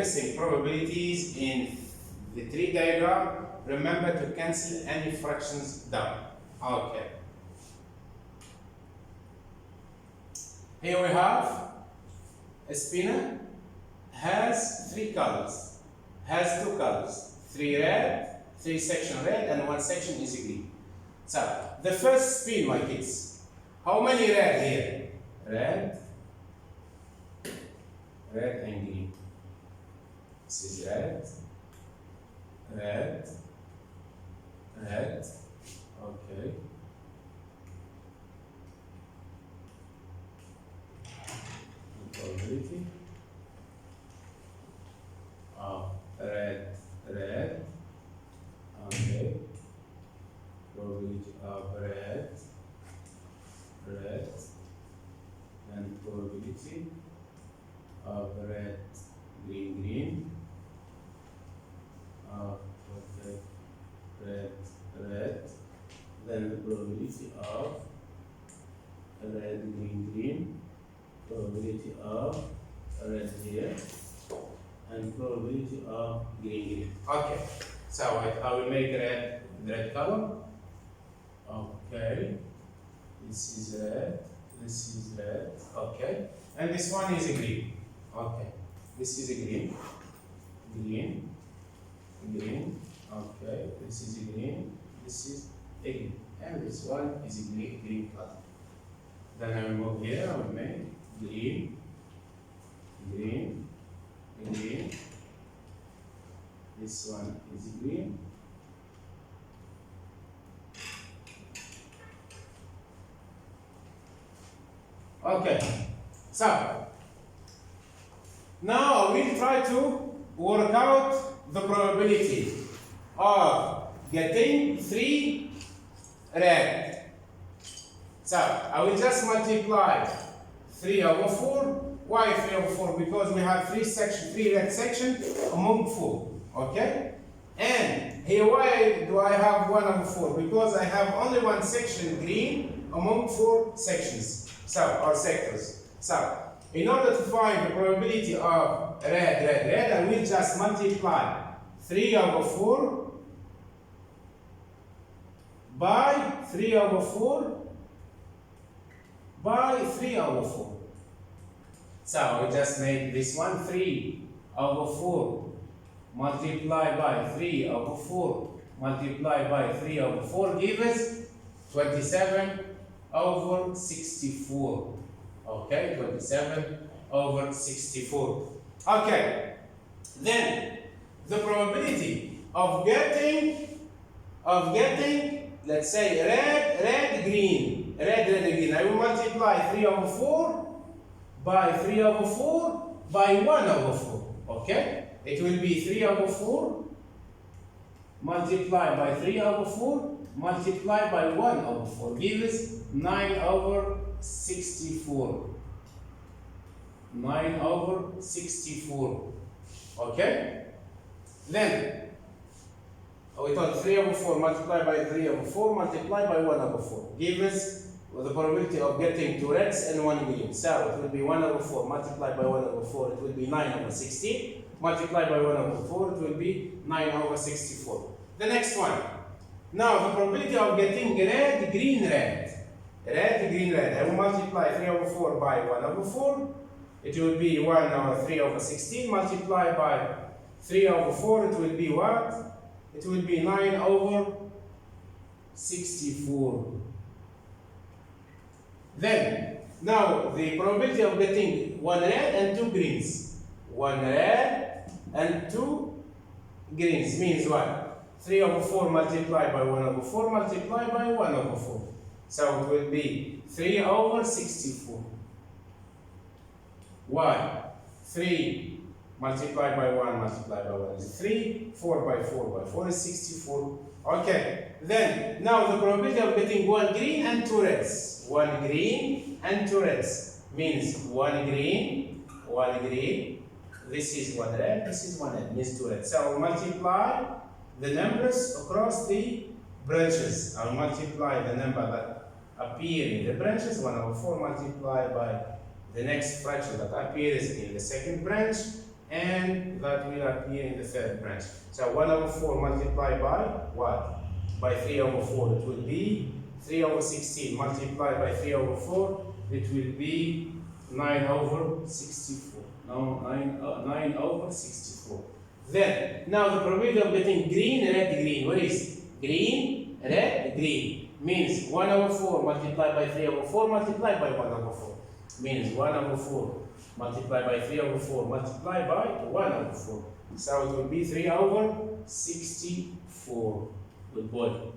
Missing probabilities in the tree diagram. Remember to cancel any fractions down. Okay. Here we have a spinner has three colors, has two colors, three red, three section red, and one section is green. So the first spin, my kids, how many red here? Red, red and green. This is red, red, red, okay. Probability of red, red, okay. Probability of red, red, and probability of red, green, green. Okay, red, red, then the probability of red, green, green, probability of red here, and probability of green, green. Okay, so I will make red, red color. Okay, this is red, this is red, okay, and this one is green. Okay, this is green, green, green, okay, this is green, this is green, and this one is green, green color. Then I will move here, I will make green, green, green, this one is green, okay, so now I will try to work out the probability of getting 3 red. So I will just multiply 3 over 4. Why 3 over 4? Because we have 3 red sections among 4. Okay? And here, why do I have 1 over 4? Because I have only one section green among 4 sections. So, or sectors. So, in order to find the probability of red, red, red, I will just multiply 3 over 4 by 3 over 4 by 3 over 4. So we just make this one 3 over 4 multiplied by 3 over 4 multiplied by 3 over 4 gives us 27 over 64. Okay, 27 over 64. Okay, then the probability of getting, let's say red, red, green, red, red, green. I will multiply 3 over 4 by 3 over 4 by 1 over 4. Okay, it will be 3 over 4 multiplied by 3 over 4 multiplied by 1 over 4 gives 9 over 64. 9 over 64. Okay? Then, we thought 3 over 4 multiplied by 3 over 4 multiplied by 1 over 4 gives us the probability of getting 2 reds and 1 green. So it will be 1 over 4 multiplied by 1 over 4, it will be 9 over 60. Multiplied by 1 over 4, it will be 9 over 64. The next one. Now the probability of getting red, green, red. Red, green, red. I will multiply 3 over 4 by 1 over 4. It will be 1 over 3 over 16 multiplied by 3 over 4. It will be what? It will be 9 over 64. Then, now the probability of getting 1 red and 2 greens. 1 red and 2 greens means what? 3 over 4 multiplied by 1 over 4 multiplied by 1 over 4. So it will be 3 over 64. Why? 3 multiplied by 1 multiplied by 1 is 3. 4 by 4 by 4 is 64. Okay. Then, now the probability of getting 1 green and 2 reds. 1 green and 2 reds means 1 green, 1 green. This is 1 red, this is 1 red, means 2 reds. So I will multiply the numbers across the branches. I will multiply the number that appear in the branches, 1 over 4 multiplied by the next fraction that appears in the second branch, and that will appear in the third branch. So 1 over 4 multiplied by what? By 3 over 4. It will be 3 over 16 multiplied by 3 over 4. It will be 9 over 64. No, 9 over 64. Then, now the probability of getting green, red, green. What is green, red, green? Means 1 over 4 multiplied by 3 over 4 multiplied by 1 over 4. Means 1 over 4 multiplied by 3 over 4 multiplied by 1 over 4. So it will be 3 over 64. Good boy.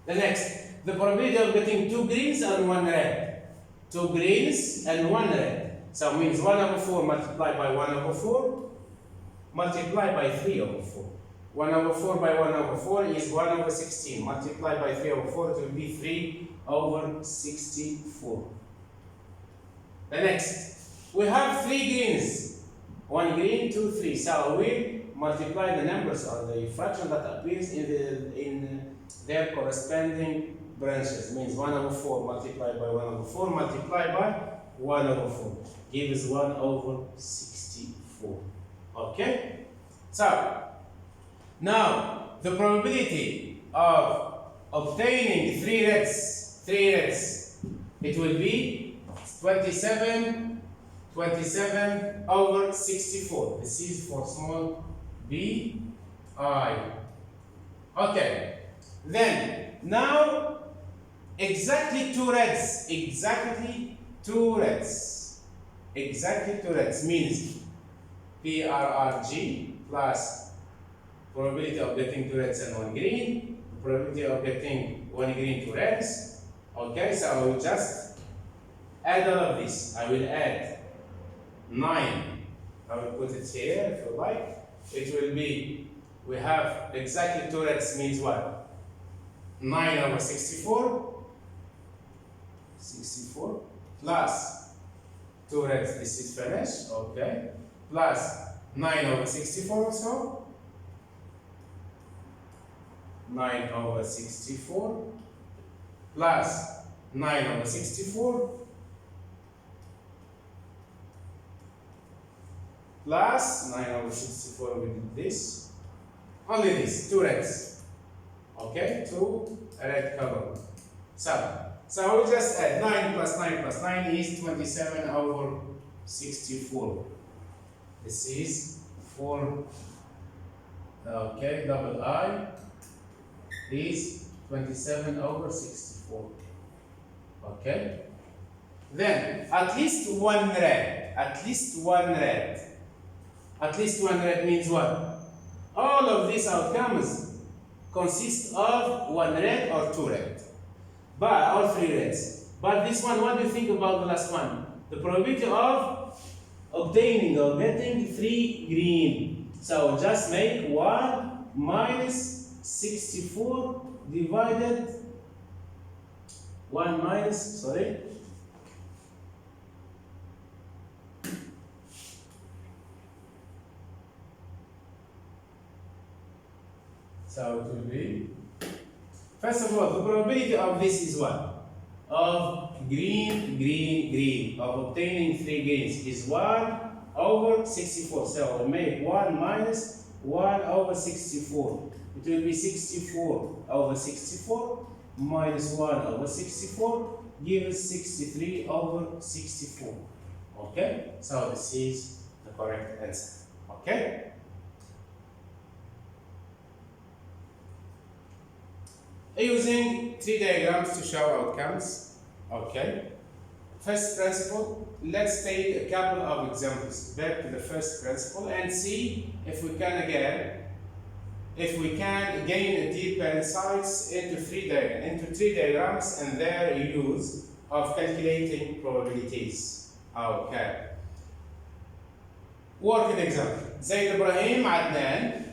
The next, the probability of getting 2 greens and 1 red. 2 greens and 1 red. So means 1 over 4 multiplied by 1 over 4 multiplied by 3 over 4. 1 over 4 by 1 over 4 is 1 over 16. Multiplied by 3 over 4, it will be 3 over 64. The next, we have 3 greens. 1 green, 2, 3. So we multiply the numbers or the fraction that appears in their corresponding branches. Means 1 over 4 multiplied by 1 over 4 multiplied by 1 over 4 gives 1 over 64. Okay? So, now the probability of obtaining 3 reds, it will be 27 over 64. This is for small b I. Okay. Then now exactly 2 reds. Exactly 2 reds means PRRG plus probability of getting 2 reds and 1 green, probability of getting 1 green, 2 reds. Okay, so I will just add all of this. I will add 9. I will put it here if you like. It will be, we have exactly 2 reds means what? 9 over 64 plus 2 reds, this is finished, okay, plus 9 over 64 also, 9 over 64 plus 9 over 64 plus 9 over 64, we did this, only this, 2 reds, okay, 2 red color. So we'll just add 9 plus 9 plus 9 is 27 over 64. This is 4, okay, double I is 27 over 64. Okay? Then, at least one red. At least one red means what? All of these outcomes consist of 1 red or 2 red. But, or 3 reds. But this one, what do you think about the last one? The probability of obtaining or getting 3 green. So just make 1 minus 64 divided 1 minus, sorry. So it will be, first of all, the probability of this is what? Of green, of obtaining 3 greens is 1 over 64. So we'll make 1 minus 1 over 64. It will be 64 over 64 minus 1 over 64 gives 63 over 64. Okay? So this is the correct answer. Okay? Using 3 diagrams to show outcomes. Okay. First principle, let's take a couple of examples back to the first principle and see if we can gain deeper insights into 3 diagrams and their use of calculating probabilities. Okay. Working example. Zaid Ibrahim Adnan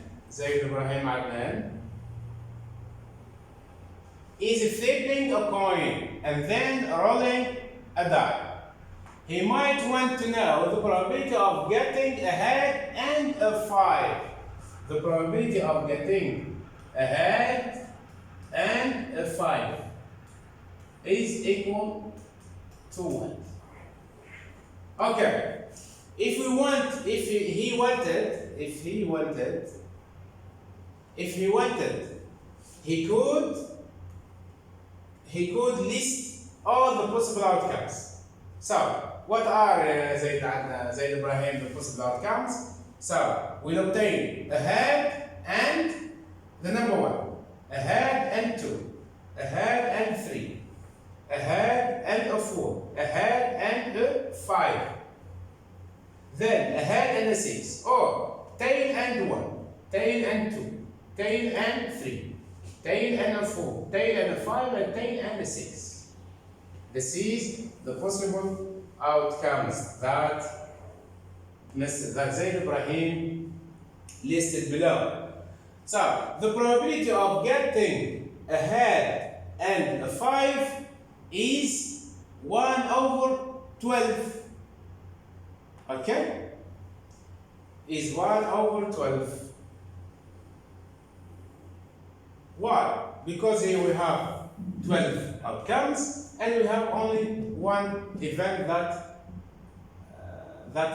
is flipping a coin and then rolling a die. He might want to know the probability of getting a head and a 5. The probability of getting a head and a 5 is equal to 1. Okay, if we want, if he wanted, he could list all the possible outcomes. So, what are Zaid Ibrahim the possible outcomes? So, we'll obtain a head and the number 1, a head and 2, a head and 3, a head and a 4, a head and a 5, then a head and a 6, or tail and 1, tail and 2, tail and 3, tail and a 4, tail and a 5, and tail and a 6. This is the possible outcomes that Zaid Ibrahim listed below. So, the probability of getting a head and a 5 is 1 over 12. Okay? Is 1 over 12. Why? Because here we have 12 outcomes and we have only one event that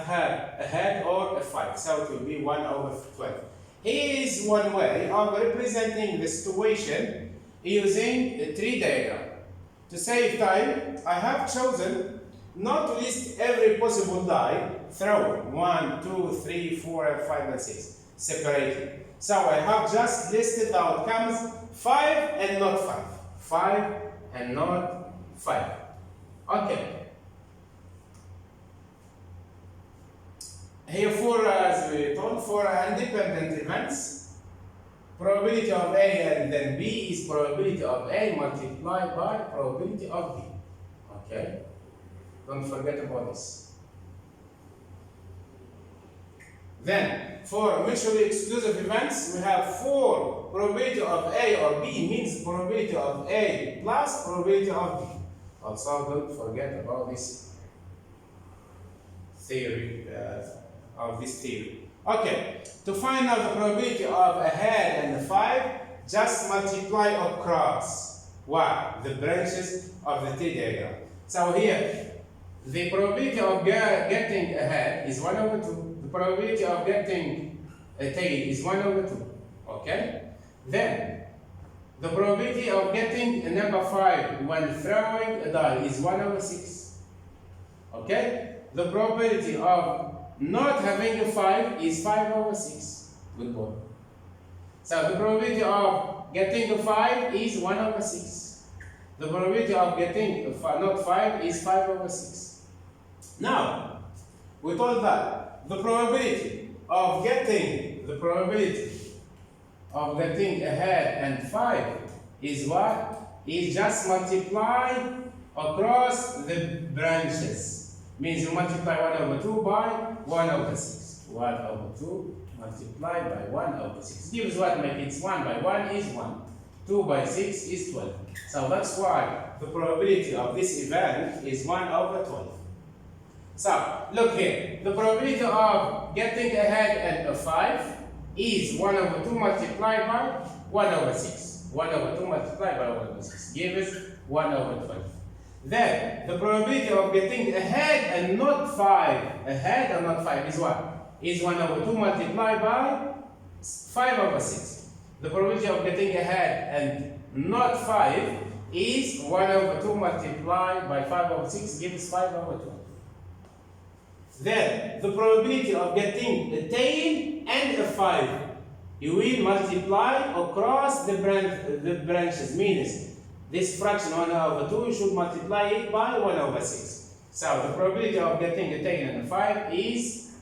had a head or a 5. So it will be 1 over 12. Here is one way of representing the situation using a tree diagram. To save time, I have chosen not to list every possible die through 1, 2, 3, 4, and 5, and 6 separately. So I have just listed the outcomes 5 and not 5. 5 and not 5. Okay. Here as we told, for independent events, probability of A and then B is probability of A multiplied by probability of B. Okay? Don't forget about this. Then, for mutually exclusive events, we have 4 probability of A or B means probability of A plus probability of B. Also, don't forget about this theory, Okay, to find out the probability of a head and a 5, just multiply across what? The branches of the T diagram. So here, the probability of getting a head is 1 over 2. The probability of getting a tail is 1 over 2. Okay? Then, the probability of getting a number 5 when throwing a die is 1 over 6. Okay? The probability of not having a 5 is 5 over 6. Good boy. So the probability of getting a 5 is 1 over 6. The probability of getting a not 5 is 5 over 6. Now, we told that the probability of getting a head and 5 is what? Is just multiply across the branches. Means you multiply 1 over 2 by 1 over 6. 1 over 2 multiplied by 1 over 6. Gives what? Make it 1 by 1 is 1. 2 by 6 is 12. So that's why the probability of this event is 1 over 12. So, look here. The probability of getting a head and a 5 is 1 over 2 multiplied by 1 over 6. 1 over 2 multiplied by 1 over 6 gives 1 over 12. Then, the probability of getting a head and not 5, a head and not 5 is what? Is 1 over 2 multiplied by 5 over 6. The probability of getting a head and not 5 is 1 over 2 multiplied by 5 over 6 gives 5 over 12. Then, the probability of getting a tail and a 5, you will multiply across the branches, means this fraction 1 over 2, you should multiply it by 1 over 6. So, the probability of getting a tail and a 5 is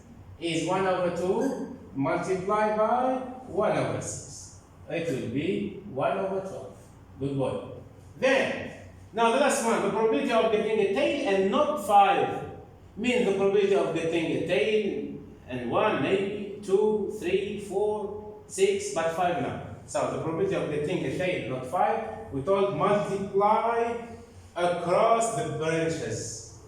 1 over 2 multiplied by 1 over 6. It will be 1 over 12. Good boy. Then, now the last one, the probability of getting a tail and not 5 means the probability of getting a tail and 1, maybe 2, 3, 4, 6, but 5 now. So the probability of getting a tail, not 5, we told multiply across the branches.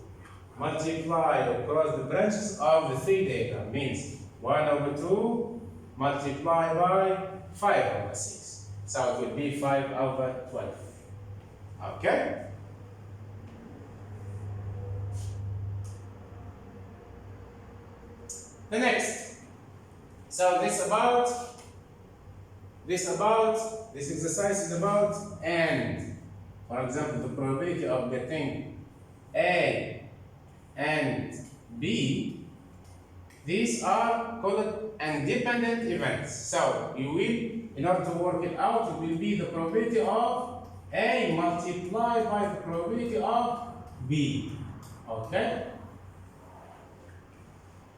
Multiply across the branches of the T diagram means 1 over 2 multiplied by 5 over 6. So it will be 5 over 12. Okay? The next. So this exercise is about and. For example, the probability of getting A and B, these are called independent events. So you will, in order to work it out, it will be the probability of A multiplied by the probability of B. Okay?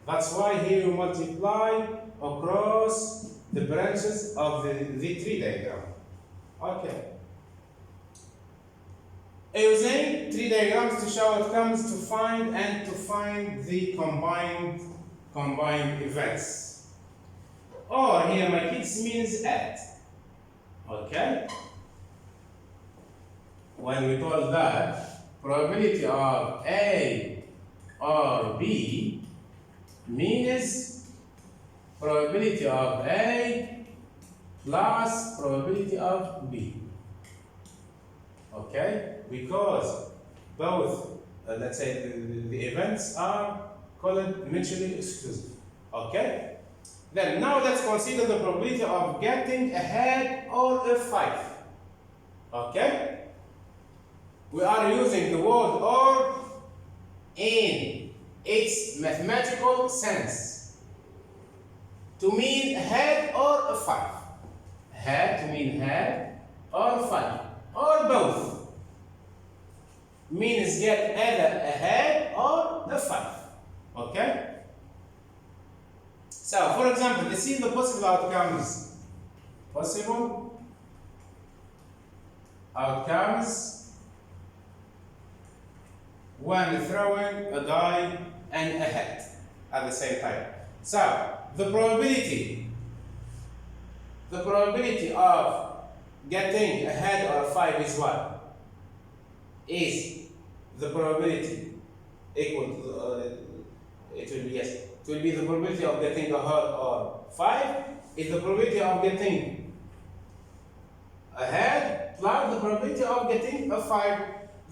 That's why here you multiply across the branches of the tree diagram. Okay. Using tree diagrams to show outcomes to find the combined events. Or here my kids means add. Okay? When we call that probability of A or B means probability of A plus probability of B. Okay? Because both, let's say, the events are called mutually exclusive. Okay? Then now let's consider the probability of getting ahead or a 5. Okay? We are using the word or in its mathematical sense to mean ahead or a 5. Ahead to mean ahead or 5 or both. Means get either ahead or the 5. Okay? So, for example, let's see the possible outcomes. Possible outcomes when throwing a die and a hat at the same time. So, the probability of getting a head or a 5 is what? Is the probability equal to it will be yes. It will be the probability of getting a head or 5 is the probability of getting a head plus the probability of getting a 5.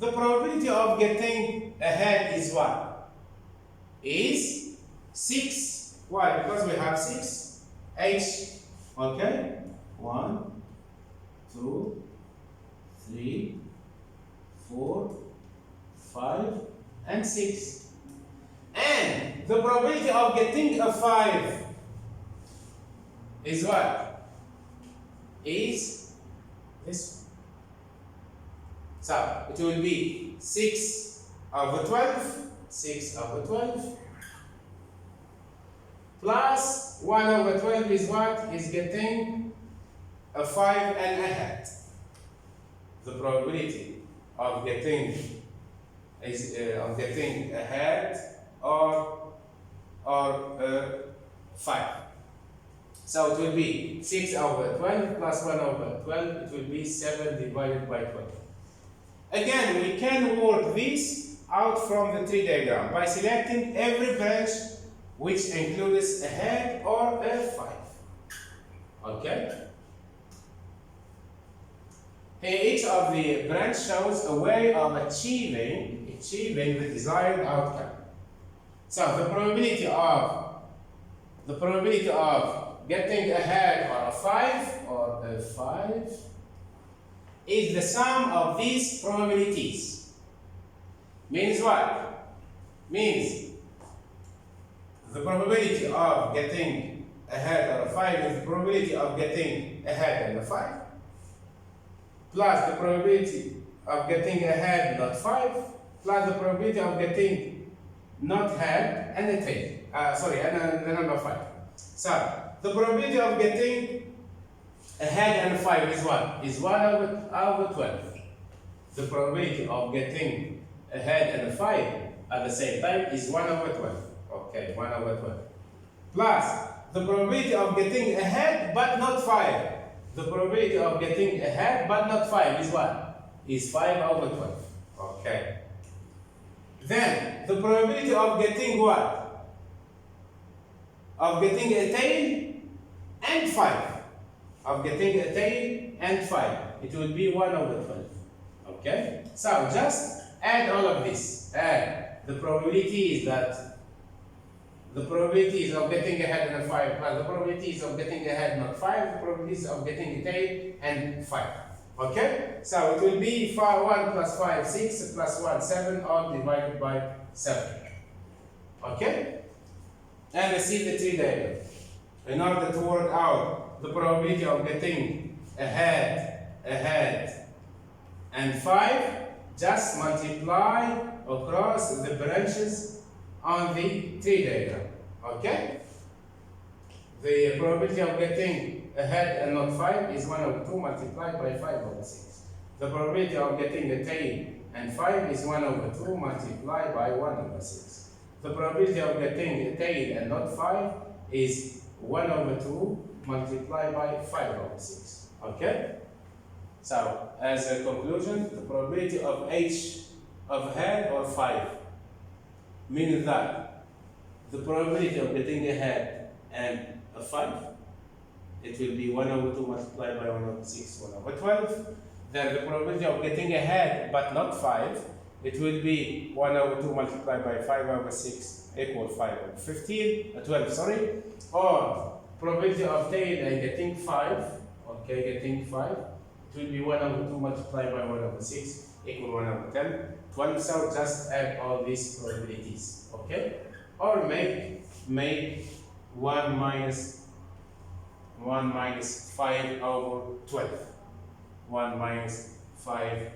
The probability of getting a head is what? Is 6. Why? Because we have 6 H. Okay? 1, 2, 3, 4, 5, and 6. And the probability of getting a 5 is what? Is this. So it will be 6 over 12, 6 over 12, plus 1 over 12 is what? Is getting a 5 and a hat. The probability of getting a hat or 5. So it will be 6 over 12 plus 1 over 12. It will be 7 divided by 12. Again, we can work this out from the tree diagram by selecting every branch which includes a head or a 5. Okay? Here, each of the branch shows a way of achieving the desired outcome. So the probability of getting a head or a 5 is the sum of these probabilities. Means what? Means the probability of getting a head or a 5 is the probability of getting a head and a 5 plus the probability of getting a head not 5 plus the probability of getting not head and a tail. And the number 5. So the probability of getting a head and a 5 is what? Is 1 over 12. The probability of getting a head and a 5 at the same time is 1 over 12. Okay, 1 over 12. Plus the probability of getting a head but not 5. The probability of getting a head but not 5 is what? Is 5 over 12. Okay. Then the probability of getting what? Of getting a tail and 5. Of getting a tail and 5. It will be 1 over 12. Okay? So just add all of this. Add the probabilities that the probabilities of getting ahead and 5 plus the probabilities of getting ahead not 5, the probabilities of getting a tail and 5. Okay? So it will be 1 plus 5, 6 plus 1, 7 all divided by 7. Okay? And receive the tree diagram. In order to work out the probability of getting ahead, and 5, just multiply across the branches on the tree diagram. Okay? The probability of getting ahead and not 5 is 1 over 2 multiplied by 5 over 6. The probability of getting a tail and 5 is 1 over 2 multiplied by 1 over 6. The probability of getting a tail and not 5 is 1 over 2 multiplied by 5 over 6. Okay? So, as a conclusion, the probability of H of head or 5 means that the probability of getting a head and a 5, it will be 1 over 2 multiplied by 1 over 6, 1 over 12. Then the probability of getting a head but not 5, it will be 1 over 2 multiplied by 5 over 6 equal 5 over 12, sorry. Or probability of tail and getting 5, okay, getting 5, it will be 1 over 2 multiplied by 1 over 6 equal 1 over 10. 12, so just add all these probabilities, okay? Or make 1 minus 5 over 12. 1 minus 5